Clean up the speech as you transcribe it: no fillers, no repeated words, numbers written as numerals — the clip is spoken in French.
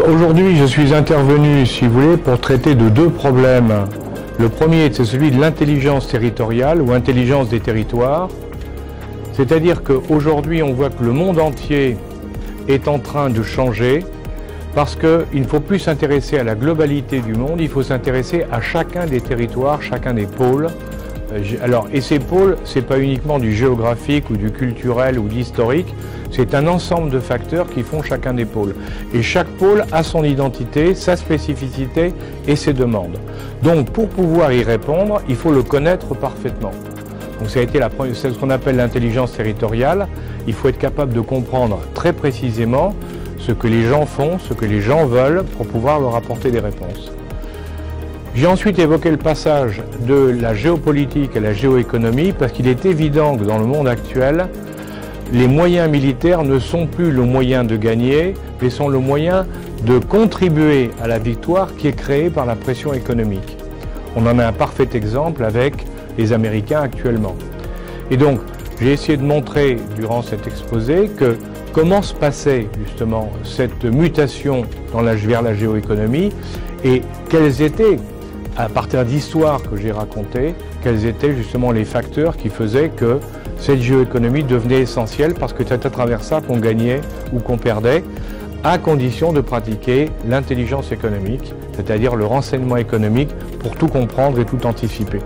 Aujourd'hui, je suis intervenu, si vous voulez, pour traiter de deux problèmes. Le premier, c'est celui de l'intelligence territoriale ou intelligence des territoires. C'est-à-dire qu'aujourd'hui, on voit que le monde entier est en train de changer parce qu'il ne faut plus s'intéresser à la globalité du monde, il faut s'intéresser à chacun des territoires, chacun des pôles. Et ces pôles, ce n'est pas uniquement du géographique ou du culturel ou de l'historique, c'est un ensemble de facteurs qui font chacun des pôles. Et chaque pôle a son identité, sa spécificité et ses demandes. Donc pour pouvoir y répondre, il faut le connaître parfaitement. Donc ça a été c'est ce qu'on appelle l'intelligence territoriale. Il faut être capable de comprendre très précisément ce que les gens font, ce que les gens veulent pour pouvoir leur apporter des réponses. J'ai ensuite évoqué le passage de la géopolitique à la géoéconomie parce qu'il est évident que dans le monde actuel, les moyens militaires ne sont plus le moyen de gagner, mais sont le moyen de contribuer à la victoire qui est créée par la pression économique. On en a un parfait exemple avec les Américains actuellement. Et donc, j'ai essayé de montrer durant cet exposé que comment se passait justement cette mutation vers la géoéconomie et quels étaient, à partir d'histoires que j'ai racontées, quels étaient justement les facteurs qui faisaient que cette géoéconomie devenait essentielle parce que c'est à travers ça qu'on gagnait ou qu'on perdait, à condition de pratiquer l'intelligence économique, c'est-à-dire le renseignement économique pour tout comprendre et tout anticiper.